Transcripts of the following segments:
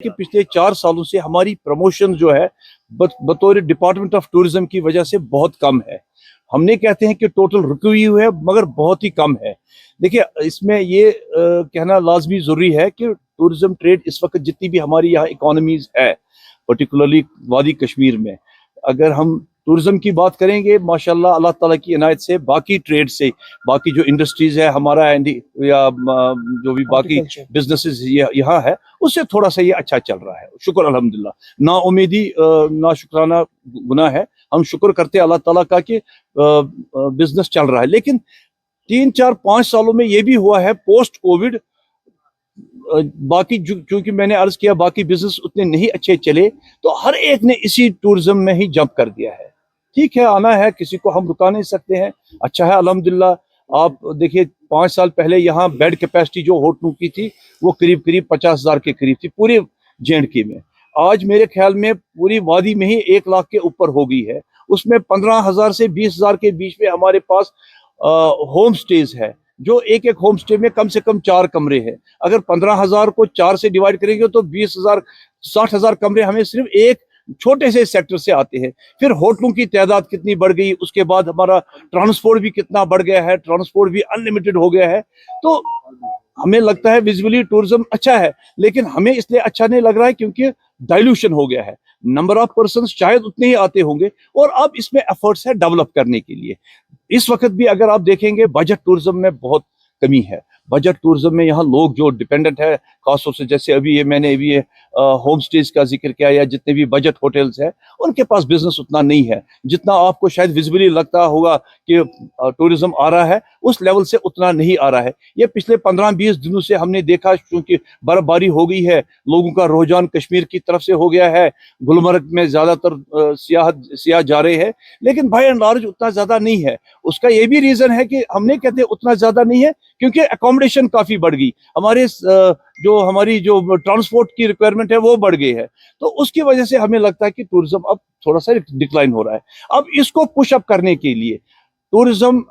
कि पिछले 4 सालों से हमारी प्रमोशन जो है बतौर डिपार्टमेंट ऑफ टूरिज्म की वजह से बहुत कम है। हमने कहते हैं कि टोटल रुकी हुई है मगर बहुत ही कम है। देखिए इसमें ये कहना लाजमी ज़रूरी है कि टूरिज्म ट्रेड इस वक्त जितनी भी हमारी यहाँ इकोनॉमीज है पर्टिकुलरली वादी कश्मीर में, अगर हम टूरिज्म की बात करेंगे माशाल्लाह अल्लाह ताला की इनायत से बाकी ट्रेड से बाकी जो इंडस्ट्रीज है हमारा या जो भी बाकी बिजनेसेस यहाँ है उससे थोड़ा सा ये अच्छा चल रहा है, शुक्र अल्हम्दुलिल्लाह। ना उम्मीदी ना शुक्राना गुनाह है, हम शुक्र करते हैं अल्लाह ताला का कि बिजनेस चल रहा है। लेकिन 3 4 5 सालों में ये भी हुआ है पोस्ट कोविड, बाकी चूंकि मैंने अर्ज किया बाकी बिजनेस उतने नहीं अच्छे चले तो हर एक ने इसी टूरिज्म में ही जंप कर दिया है। ठीक है, आना है, किसी को हम रुका नहीं सकते हैं, अच्छा है अल्हम्दुलिल्लाह। आप देखिए 5 साल पहले यहाँ बेड कैपेसिटी जो होटलों की थी वो करीब करीब 50,000 के करीब थी पूरे JNK में। आज मेरे ख्याल में पूरी वादी में ही 1 लाख के ऊपर हो गई है। उसमें 15,000 से 20,000 के बीच में हमारे पास होम स्टेज है, जो एक एक होम स्टे में कम से कम 4 कमरे हैं। अगर 15,000 को 4 से डिवाइड करेंगे तो 20,000 60,000 कमरे हमें सिर्फ एक छोटे से सेक्टर से आते हैं। फिर होटलों की तादाद कितनी बढ़ गई, उसके बाद हमारा ट्रांसपोर्ट भी कितना बढ़ गया है, ट्रांसपोर्ट भी अनलिमिटेड हो गया है। तो हमें लगता है विजुअली टूरिज्म अच्छा है, लेकिन हमें इसलिए अच्छा नहीं लग रहा है क्योंकि डाइल्यूशन हो गया है, नंबर ऑफ पर्सन्स शायद उतने ही आते होंगे और अब इसमें एफर्ट्स है डेवलप करने के लिए। इस वक्त भी अगर आप देखेंगे बजट टूरिज्म में बहुत कमी है। बजट टूरिज्म में यहाँ लोग जो डिपेंडेंट है खासतौर से, जैसे अभी मैंने होम स्टेज का जिक्र किया या जितने भी बजट होटल्स है उनके पास बिजनेस उतना नहीं है जितना आपको शायद विजिबली लगता होगा कि टूरिज्म आ रहा है, उस लेवल से उतना नहीं आ रहा है। ये पिछले 15-20 दिनों से हमने देखा, क्योंकि बर्फबारी हो गई है, लोगों का रुझान कश्मीर की तरफ से हो गया है, गुलमर्ग में ज्यादातर सियाह जा रहे हैं, लेकिन बाय एंड लार्ज उतना ज्यादा नहीं है। उसका ये भी रीजन है कि हमने कहते उतना ज्यादा नहीं है क्योंकि अकोमोडेशन काफी बढ़ गई, हमारी जो ट्रांसपोर्ट की रिक्वायरमेंट है वो बढ़ गई है। तो उसकी वजह से हमें लगता है कि टूरिज्म अब थोड़ा सा डिक्लाइन हो रहा है। अब इसको पुश अप करने के लिए टूरिज्म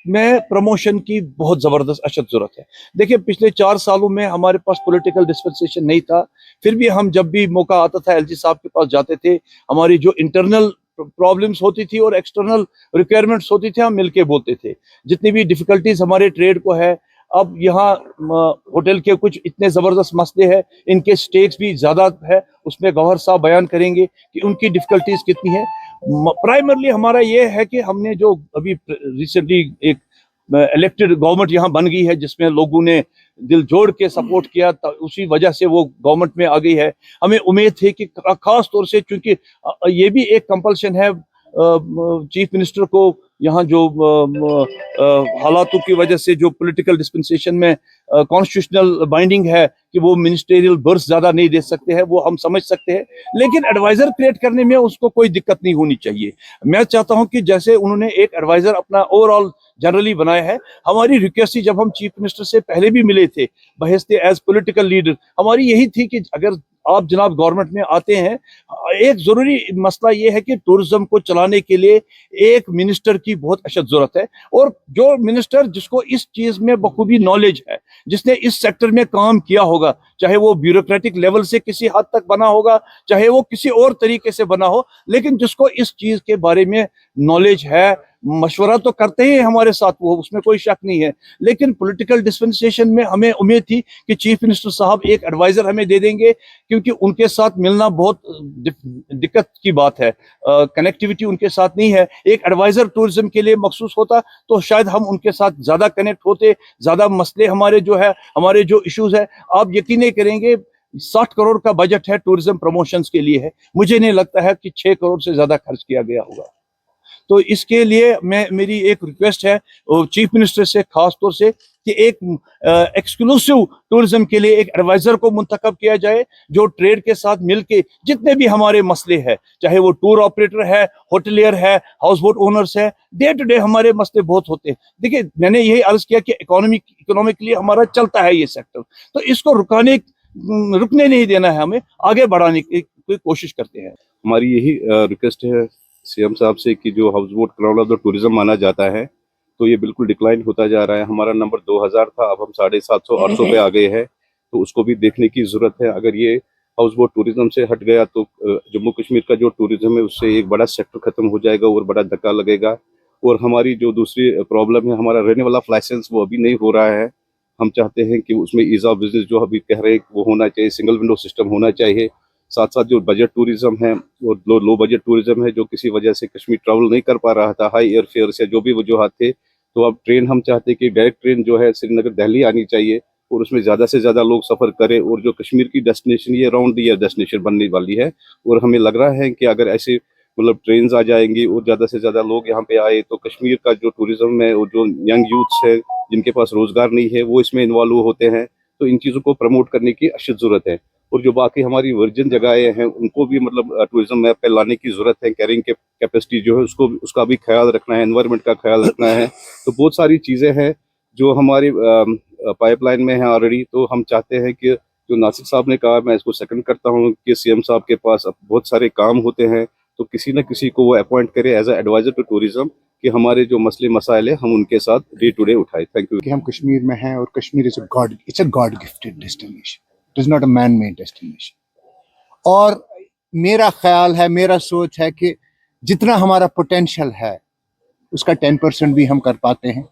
में प्रमोशन की बहुत जबरदस्त अशद जरूरत है। देखिए पिछले 4 सालों में हमारे पास पॉलिटिकल डिस्पेंसेशन नहीं था, फिर भी हम जब भी मौका आता था LG साहब के पास जाते थे। हमारी जो इंटरनल प्रॉब्लम्स होती थी और एक्सटर्नल रिक्वायरमेंट्स होती थी हम मिलके बोलते थे। जितनी भी डिफिकल्टीज हमारे ट्रेड को है, अब यहाँ होटल के कुछ इतने जबरदस्त मसले हैं, इनके स्टेक्स भी ज्यादा है, उसमें गौहर साहब बयान करेंगे कि उनकी डिफिकल्टीज कितनी है। प्राइमरली हमारा ये है कि हमने जो अभी रिसेंटली एक इलेक्टेड गवर्नमेंट यहाँ बन गई है जिसमें लोगों ने दिल जोड़ के सपोर्ट किया, उसी वजह से वो गवर्नमेंट में आ गई है। हमें उम्मीद है कि खास तौर से, चूंकि ये भी एक कंपल्शन है चीफ मिनिस्टर को, यहाँ जो हालातों की वजह से जो पॉलिटिकल डिस्पेंसेशन में कॉन्स्टिट्यूशनल बाइंडिंग है कि वो मिनिस्टेरियल बर्स ज्यादा नहीं दे सकते हैं, वो हम समझ सकते हैं, लेकिन एडवाइजर क्रिएट करने में उसको कोई दिक्कत नहीं होनी चाहिए। मैं चाहता हूं कि जैसे उन्होंने एक एडवाइजर अपना ओवरऑल जनरली बनाया है, हमारी रिक्वेस्ट जब हम चीफ मिनिस्टर से पहले भी मिले थे बहसते एज पॉलिटिकल लीडर, हमारी यही थी कि अगर आप जनाब गवर्नमेंट में आते हैं, एक जरूरी मसला ये है कि टूरिज्म को चलाने के लिए एक मिनिस्टर की बहुत अशद जरूरत है, और जो मिनिस्टर जिसको इस चीज में बखूबी नॉलेज है, जिसने इस सेक्टर में काम किया होगा, चाहे वो ब्यूरोक्रेटिक लेवल से किसी हद तक बना होगा, चाहे वो किसी और तरीके से बना हो, लेकिन जिसको इस चीज के बारे में नॉलेज है। मशवरा तो करते ही हमारे साथ, वो उसमें कोई शक नहीं है, लेकिन पॉलिटिकल डिस्पेंसेशन में हमें उम्मीद थी कि चीफ मिनिस्टर साहब एक एडवाइजर हमें दे देंगे, क्योंकि उनके साथ मिलना बहुत दिक्कत की बात है, कनेक्टिविटी उनके साथ नहीं है। एक एडवाइजर टूरिज्म के लिए मखसूस होता तो शायद हम उनके साथ ज्यादा कनेक्ट होते, ज्यादा मसले हमारे जो इश्यूज है। आप यकीन नहीं करेंगे 60 करोड़ का बजट है टूरिज्म प्रमोशंस के लिए है, मुझे नहीं लगता है कि 6 करोड़ से ज्यादा खर्च किया गया होगा। तो इसके लिए मेरी एक रिक्वेस्ट है चीफ मिनिस्टर से खास तौर से कि एक एक्सक्लूसिव टूरिज्म के लिए एक एडवाइजर को मुंतखब किया जाए, जो ट्रेड के साथ मिलके जितने भी हमारे मसले हैं, चाहे वो टूर ऑपरेटर है, होटलियर है, हाउस बोट ओनर्स है, डे टू डे हमारे मसले बहुत होते हैं। देखिए मैंने यही अर्ज किया कि इकोनॉमिकली हमारा चलता है ये सेक्टर, तो इसको रुकने नहीं देना है, हमें आगे बढ़ाने की कोशिश करते हैं। हमारी यही रिक्वेस्ट है CM साहब से कि जो house boat crown of the tourism माना जाता है, तो ये बिल्कुल डिक्लाइन होता जा रहा है। हमारा नंबर 2000 था, अब हम 750-800 पे आ गए हैं, तो उसको भी देखने की जरूरत है। अगर ये हाउस बोट टूरिज्म से हट गया तो जम्मू कश्मीर का जो टूरिज्म है उससे एक बड़ा सेक्टर खत्म हो जाएगा और बड़ा धक्का लगेगा। और हमारी जो दूसरी प्रॉब्लम है, हमारा रिन्यूअल ऑफ लाइसेंस वो अभी नहीं हो रहा है। हम चाहते हैं कि उसमें ईज ऑफ बिजनेस जो अभी कह रहे हैं वो होना चाहिए, सिंगल विंडो सिस्टम होना चाहिए। साथ साथ जो बजट टूरिज्म है और लो बजट टूरिज्म है जो किसी वजह से कश्मीर ट्रैवल नहीं कर पा रहा था, हाई एयर फेयर से जो भी वजूहत थे, तो अब ट्रेन हम चाहते हैं कि डायरेक्ट ट्रेन जो है श्रीनगर दिल्ली आनी चाहिए और उसमें ज़्यादा से ज़्यादा लोग सफ़र करें। और जो कश्मीर की डेस्टिनेशन ये राउंड द ईयर डेस्टिनेशन बनने वाली है और हमें लग रहा है कि अगर ऐसे मतलब ट्रेन्स आ जाएंगी और ज़्यादा से ज़्यादा लोग यहाँ पे आए तो कश्मीर का जो टूरिज्म है और जो यंग यूथ्स है जिनके पास रोज़गार नहीं है वो इसमें इन्वॉल्व होते हैं। तो इन चीज़ों को प्रमोट करने की अशद ज़रूरत है। और जो बाकी हमारी वर्जिन जगहें हैं उनको भी मतलब टूरिज्म मैप पे लाने की ज़रूरत है। कैरिंग कैपेसिटी जो है उसका भी ख्याल रखना है, एनवायरनमेंट का ख्याल रखना है। तो बहुत सारी चीज़ें हैं जो हमारी पाइपलाइन में है ऑलरेडी। तो हम चाहते हैं कि जो नासिर साहब ने कहा, मैं इसको सेकंड करता हूँ कि सीएम साहब के पास अब बहुत सारे काम होते हैं तो किसी न किसी को वो अपॉइंट करे as a adviser to tourism कि हमारे जो मसले मसाइल है हम उनके साथ डे टू डे उठाए। Thank you. कि हम कश्मीर में हैं और Kashmir it's a god gifted destination, it is not a man made destination. और मेरा ख्याल है, मेरा सोच है कि जितना हमारा पोटेंशियल है उसका 10% भी हम कर पाते हैं,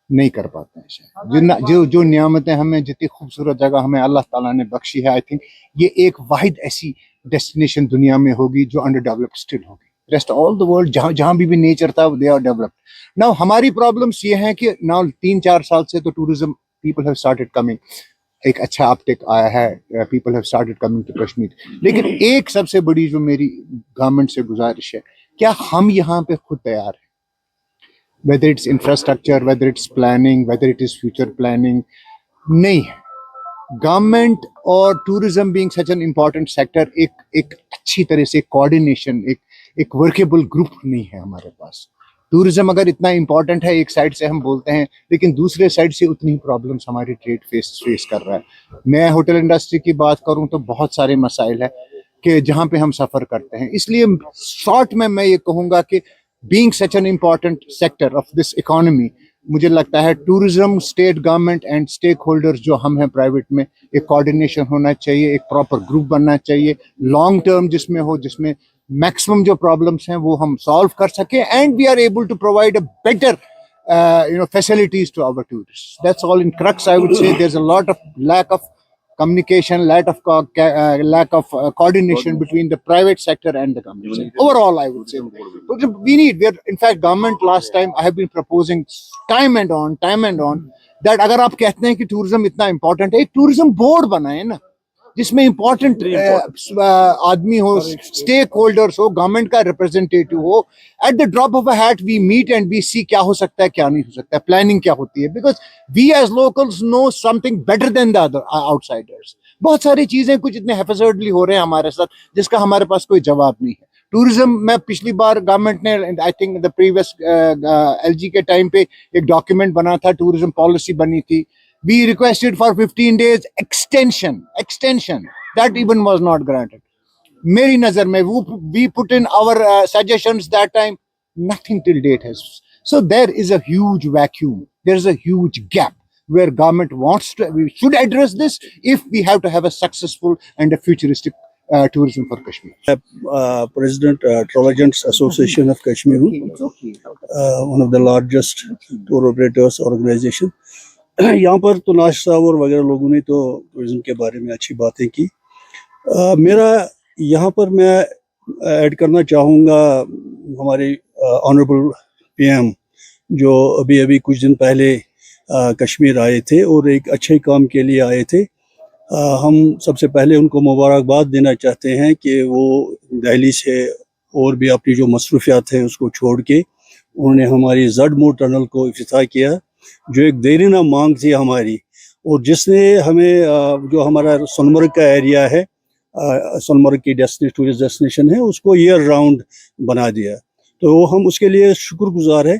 नहीं कर पाते हैं शायद। जो नियामतें हमें, जितनी खूबसूरत जगह हमें अल्लाह ताला ने बख्शी है, आई थिंक ये एक वाहिद ऐसी डेस्टिनेशन दुनिया में होगी जो अंडर डेवलप्ड स्टिल होगी। रेस्ट ऑल द वर्ल्ड जहाँ भी नेचर था दे आर डेवलप्ड। नाउ हमारी प्रॉब्लम्स ये हैं कि नाउ 3-4 साल से तो tourism people have started coming, एक अच्छा अपटेक आया है, people have started coming to Kashmir. लेकिन एक सबसे बड़ी जो मेरी गवर्नमेंट से गुजारिश है, क्या हम यहाँ पे खुद तैयार हैं? whether it's infrastructure, whether it's planning, whether it is future planning, नहीं है। गवर्नमेंट और tourism being such an important sector, एक अच्छी तरह से कोऑर्डिनेशन, एक वर्केबल ग्रुप नहीं है हमारे पास। टूरिज्म अगर इतना इम्पॉर्टेंट है, एक साइड से हम बोलते हैं, लेकिन दूसरे साइड से उतनी प्रॉब्लम्स हमारी ट्रेड फेस कर रहा है। मैं होटल इंडस्ट्री की बात करूं तो बहुत सारे मसाइल है कि जहाँ पे हम सफ़र करते हैं। इसलिए शॉर्ट में मैं ये कहूँगा कि being such an important sector of this economy, मुझे लगता है tourism, state government and stake holders जो हम हैं प्राइवेट में, एक कोऑर्डिनेशन होना चाहिए, एक प्रॉपर ग्रुप बनना चाहिए लॉन्ग टर्म जिसमें मैक्सिमम जो प्रॉब्लम्स हैं वो हम सॉल्व कर सकें and we are able to provide a better facilities to our tourists. That's all in crux. I would say there's a lot of lack of communication, lack of coordination between the private sector and the government sector. Overall, I would say in fact, government last time I have been proposing time and on that अगर आप कहते हैं कि tourism इतना important है, एक tourism board बनाए ना, जिसमें इम्पोर्टेंट आदमी हो, स्टेक होल्डर्स हो, गवर्नमेंट का रिप्रेजेंटेटिव हो। At the drop of a hat we meet and we see क्या हो सकता है, क्या नहीं हो सकता है, प्लानिंग क्या होती है, because we as locals know something better than the other outsiders. बहुत सारी चीजें कुछ इतने हैफजर्डली हो रहे हैं हमारे साथ जिसका हमारे पास कोई जवाब नहीं है। टूरिज्म में पिछली बार गवर्नमेंट ने, I think the previous LG के टाइम पे एक डॉक्यूमेंट बना था, टूरिज्म पॉलिसी बनी थी। We requested for 15 days extension. That even was not granted. मेरी नजर में we put in our suggestions that time, nothing till date has. So there is a huge vacuum. There is a huge gap where government we should address this if we have to have a successful and a futuristic tourism for Kashmir. President Travel Agents Association of Kashmir, one of the largest tour operators organization. यहाँ पर तो नाश साहब और वगैरह लोगों ने तो टूरिज्म के बारे में अच्छी बातें की। मेरा यहाँ पर मैं ऐड करना चाहूँगा हमारे ऑनरेबल पीएम जो अभी कुछ दिन पहले कश्मीर आए थे और एक अच्छे काम के लिए आए थे। हम सबसे पहले उनको मुबारकबाद देना चाहते हैं कि वो दिल्ली से और भी अपनी जो मसरूफियात हैं उसको छोड़ के उन्होंने हमारी जडमोर टनल को इफ्तिताह किया, जो एक देरीना मांग थी हमारी, और जिसने हमें जो हमारा सोनमर्ग का एरिया है, सोनमर्ग की टूरिस्ट डेस्टिनेशन है, उसको ईयर राउंड बना दिया। तो हम उसके लिए शुक्रगुजार है।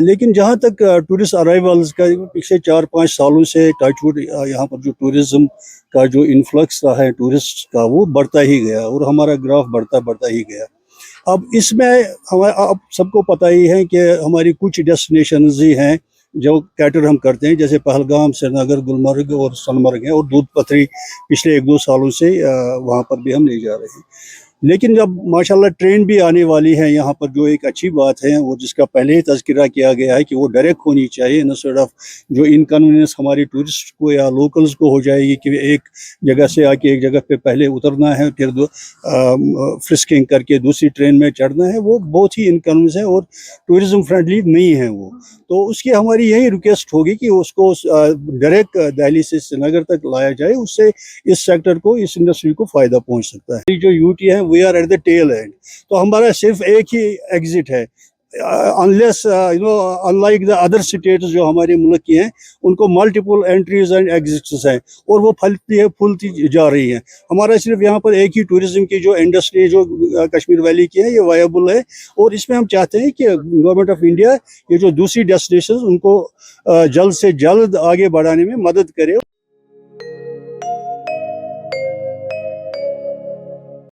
लेकिन जहाँ तक टूरिस्ट अराइवल्स का, पिछले 4-5 सालों से टचवुड यहाँ पर जो टूरिज्म का जो इन्फ्लक्स रहा है टूरिस्ट का, वो बढ़ता ही गया और हमारा ग्राफ बढ़ता ही गया। अब इसमें अब सबको पता ही है कि हमारी कुछ डेस्टिनेशंस ही हैं जो कैटर हम करते हैं, जैसे पहलगाम, श्रीनगर, गुलमर्ग और सोनमर्ग है, और दूध पथरी पिछले 1-2 सालों से वहाँ पर भी हम ले जा रहे हैं। लेकिन जब माशाल्लाह ट्रेन भी आने वाली है यहाँ पर, जो एक अच्छी बात है, वो जिसका पहले ही तज़किरा किया गया है कि वो डायरेक्ट होनी चाहिए, इंस्टेड ऑफ जो इनकन्वीनियंस हमारी टूरिस्ट को या लोकल्स को हो जाएगी कि एक जगह से आके एक जगह पे पहले उतरना है, फिर फ्रिस्किंग करके दूसरी ट्रेन में चढ़ना है, वो बहुत ही इनकन्वीनियंस है और टूरिज़म फ्रेंडली नहीं है वो। तो उसकी हमारी यही रिक्वेस्ट होगी कि उसको डायरेक्ट दिल्ली से श्रीनगर तक लाया जाए, उससे इस सेक्टर को, इस इंडस्ट्री को फ़ायदा पहुंच सकता है। जो यूटी है, we are at the tail end, तो हमारा सिर्फ एक ही एग्जिट है, unless unlike the other states जो हमारे मुल्क की हैं, उनको मल्टीपल एंट्रीज एंड एग्जिट्स हैं और वो फूलती जा रही हैं। हमारा सिर्फ यहाँ पर एक ही टूरिज्म की जो इंडस्ट्री जो कश्मीर वैली की है, ये वायबल है, और इसमें हम चाहते हैं कि गवर्नमेंट ऑफ इंडिया ये जो दूसरी डेस्टिनेशन उनको जल्द से जल्द आगे बढ़ाने में मदद करे।